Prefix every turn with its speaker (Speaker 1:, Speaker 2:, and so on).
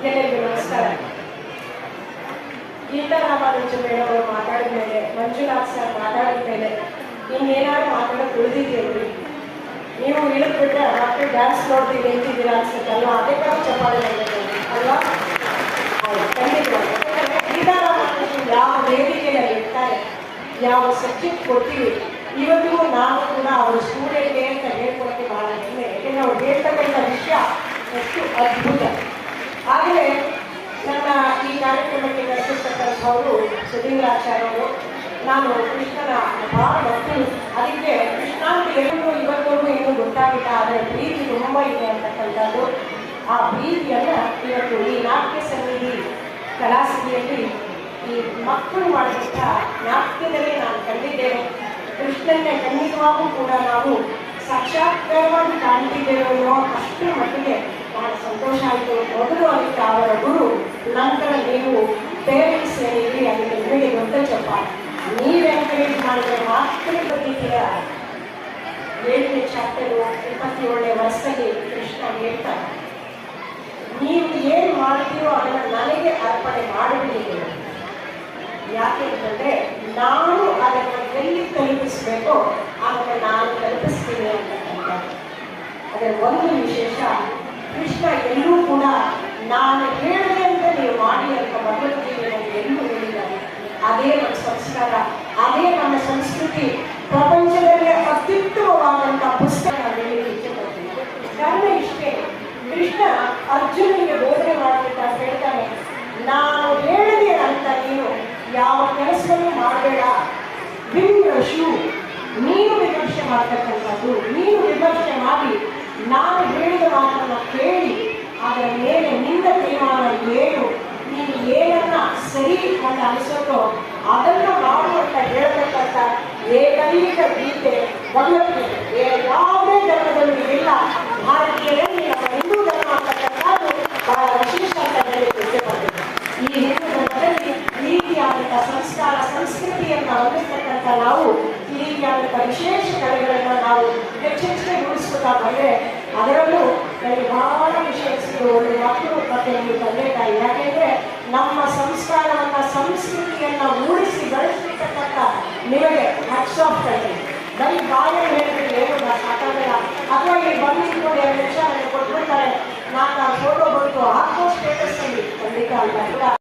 Speaker 1: ಎಲ್ಲರಿಗೂ ನಮಸ್ಕಾರ. ಗೀತಾ ರಾಮಾನುಜನ್ ಮೇಡಮ್ ಅವರು ಮಾತಾಡಿದ ಮೇಲೆ, ಮಂಜುನಾಥ್ ಸರ್ ಮಾತಾಡಿದ ಮೇಲೆ ಇನ್ನೇನಾದ್ರು ಮಾತಾಡೋದು ಉಳಿದಿದ್ದೀರಿ. ನೀವು ಇಳಿದ್ಬಿಟ್ರೆ ಮತ್ತೆ ಡ್ಯಾನ್ಸ್ ನೋಡ್ತೀವಿ ನಿಂತಿದ್ದೀರಾ ಅನ್ಸುತ್ತಲ್ಲ, ಅದೇ ಥರ ಚಪ್ಪಾಳೆ ಅಲ್ವಾ? ಖಂಡಿತವಾಗಿ. ಗೀತಾ ರಾಮಾನುಜನ್ ಯಾವ ವೇದಿಕೆಯಲ್ಲಿ ಇರ್ತಾರೆ, ಯಾವ ಸಬ್ಜೆಕ್ಟ್ ಕೊಡ್ತೀವಿ, ಇವತ್ತಿಗೂ ನಾನು ಕೂಡ ಅವರ ಸ್ಟೂಡೆಂಟ್ಗೆ ಅಂತ ಹೇಳ್ಕೊಡೋಕ್ಕೆ ಬಹಳ ಹೆಮ್ಮೆ. ಯಾಕೆಂದರೆ ಅವ್ರು ಹೇಳ್ತಕ್ಕಂಥ ವಿಷಯ ಎಷ್ಟು ಅದ್ಭುತ. ಆದರೆ ನನ್ನ ಈ ಕಾರ್ಯಕ್ರಮಕ್ಕೆ ಕರೆಸಿರ್ತಕ್ಕಂಥವರು ಸುಧೀಂದ್ರಾಚಾರ್ಯರು. ನಾನು ಕೃಷ್ಣನ ಬಹಳ ಭಕ್ತರು. ಅದಕ್ಕೆ ಕೃಷ್ಣ ಅಂತ ಎಲ್ಲರೂ ಇವತ್ತವರೆಗೂ ಇನ್ನೂ ಗೊತ್ತಾಗಿಲ್ಲ, ಆದರೆ ಪ್ರೀತಿ ತುಂಬ ಇದೆ ಅಂತಕ್ಕಂಥದ್ದು. ಆ ಪ್ರೀತಿಯನ್ನು ಇವತ್ತು ಈ ನಾಟ್ಯ ಸನ್ನಿಧಿ ಕಲಾಸಮಿತಿಯಲ್ಲಿ ಈ ಮಕ್ಕಳು ಮಾಡಿದಂಥ ನಾಟ್ಯದಲ್ಲಿ ನಾನು ಕಂಡಿದ್ದೇನೆ. ಕೃಷ್ಣನ್ನೇ ಖಂಡಿತವಾಗೂ ಕೂಡ ನಾವು ಸಾಕ್ಷಾತ್ಕಾರವಾಗಿ ಕಾಣ್ತಿದ್ದೇವೆ ಅನ್ನೋ ಅಷ್ಟರ ಮಟ್ಟಿಗೆ ಬಹಳ ಸಂತೋಷ ಆಯಿತು. ಮೊದಲು ಅದಕ್ಕೆ ಅವರ ಗುರು, ನಂತರ ನೀವು ಪೇರೆಂಟ್ಸ್ ಏನಿದ್ರಿ ಅದಕ್ಕೆ ನಿಮಗೆ ದೊಡ್ಡ ಚಪ್ಪ. ನೀವು ಎನ್ಕರೇಜ್ ಮಾಡಿದ್ರೆ ಮಾತ್ರ ಬಂದಿದ್ದೀರ. 7ನೇ ಚಾಪ್ಟರು 27ನೇ ವರ್ಷದಲ್ಲಿ ಕೃಷ್ಣ ಹೇಳ್ತಾರೆ, ನೀವು ಏನು ಮಾಡ್ತೀರೋ ಅದನ್ನು ನನಗೆ ಅರ್ಪಣೆ ಮಾಡಿಬಿಟ್ಟಿದ್ದೀರಿ. ಯಾಕೆ ಅಂತಂದರೆ ನಾನು ಅದನ್ನು ಎಲ್ಲಿ ತಲುಪಿಸಬೇಕೋ ಅದನ್ನು ನಾನು ತಲುಪಿಸ್ತೀನಿ ಅಂತಕ್ಕಂಥ ಅದರ ಒಂದು ವಿಶೇಷ. ಕೃಷ್ಣ ಎಲ್ಲೂ ಕೂಡ ನಾನು ಹೇಳಿದೆ ಅಂತ ನೀವು ಮಾಡಿ ಅಂತ ಭಗವದ್ಗೀತೆಯಲ್ಲಿ ಎಲ್ಲೂ ಹೇಳಿದ್ದಾರೆ. ಅದೇ ನಮ್ಮ ಸಂಸ್ಕಾರ, ಅದೇ ನಮ್ಮ ಸಂಸ್ಕೃತಿ. ಪ್ರಪಂಚದಲ್ಲೇ ಅತ್ಯುತ್ತಮವಾದಂಥ ಪುಸ್ತಕ ಹೇಳಲಿಕ್ಕೆ ಇಷ್ಟಪಡ್ತೀನಿ. ಕಾರಣ ಇಷ್ಟೇ, ಕೃಷ್ಣ ಅರ್ಜುನಿಗೆ ಬೋಧನೆ ಮಾಡಬೇಕಾದ್ರೆ ಹೇಳ್ತಾನೆ, ನಾನು ಹೇಳಿದೆ ಅಂತ ನೀನು ಯಾವ ಕೆಲಸವನ್ನು ಮಾಡಬೇಡ. ವಿಮರ್ಶು, ನೀನು ವಿಮರ್ಶೆ ಮಾಡ್ತಕ್ಕಂಥದ್ದು. ನೀನು ವಿಮರ್ಶೆ ಮಾಡಿ ನಾನು ಹೇಳಿದ ಮಾತನ್ನು ಕೇಳಿ ಅದರ ಮೇಲೆ ನಿನ್ನ ತೀರ್ಮಾನ ಏನು, ನೀನು ಏನನ್ನ ಸರಿ ಅಂತ ಅನಿಸುತ್ತೋ ಅದನ್ನು ಮಾಡು ಅಂತ ಹೇಳ್ತಕ್ಕಂಥ ಏಕೈಕ ಗೀತೆ ಭಗವದ್ಗೀತೆ. ಯಾವುದೇ ಧರ್ಮದಲ್ಲಿ ಇಲ್ಲ. ಭಾರತೀಯರಲ್ಲಿ ನಮ್ಮ ಹಿಂದೂ ಧರ್ಮ ಅಂತಕ್ಕಂಥದ್ದು ಬಹಳ ವಿಶೇಷ ಅಂತ ಹೇಳಲಿಕ್ಕೆ ಇಷ್ಟಪಡ್ತೇನೆ. ಈ ಹಿಂದೂ ಧರ್ಮದಲ್ಲಿ ಈ ರೀತಿಯಾದಂಥ ಸಂಸ್ಕಾರ ಸಂಸ್ಕೃತಿಯನ್ನು ಹೊಂದಿರ್ತಕ್ಕಂಥ ನಾವು ಈ ರೀತಿಯಾದಂಥ ವಿಶೇಷ ಕಲೆಗಳನ್ನು ನಾವು ಹೆಚ್ಚೆಚ್ಚು ರೂಢಿಸ್ಕೊತಾ ಬಂದರೆ ಅದರಲ್ಲೂ ನನಗೆ ಬಹಳ ವಿಷಯ ಸಿಗೋದು ಒಳ್ಳೆ ಮಕ್ಕಳು ಮತ್ತು ಒಂದು ತಂದೆ ತಾಯಿ. ಯಾಕೆಂದರೆ ನಮ್ಮ ಸಂಸ್ಕಾರವನ್ನು ಸಂಸ್ಕೃತಿಯನ್ನು ಉಳಿಸಿ ಬೆಳೆಸಿರ್ತಕ್ಕಂಥ ನಿಮಗೆ ಹ್ಯಾಟ್ಸ್ ಆಫ್ ಕಡೆ. ಬರೀ ಬಾಯಲ್ಲಿ ಹೇಳಿದ್ರೆ ಏನು ಸಾಕಾಗಲ್ಲ. ಅಥವಾ ಇಲ್ಲಿ ಬಂದಿಟ್ಕೊಂಡು 2 ನಿಮಿಷ ನನಗೆ ಕೊಟ್ಬಿಡ್ತಾರೆ, ನಾನು ಆ ಫೋಟೋ ಬಂತು ಹಾಕೋ ಸ್ಟೇಟಸ್ಸಲ್ಲಿ ಖಂಡಿತ ಅಲ್ಲ.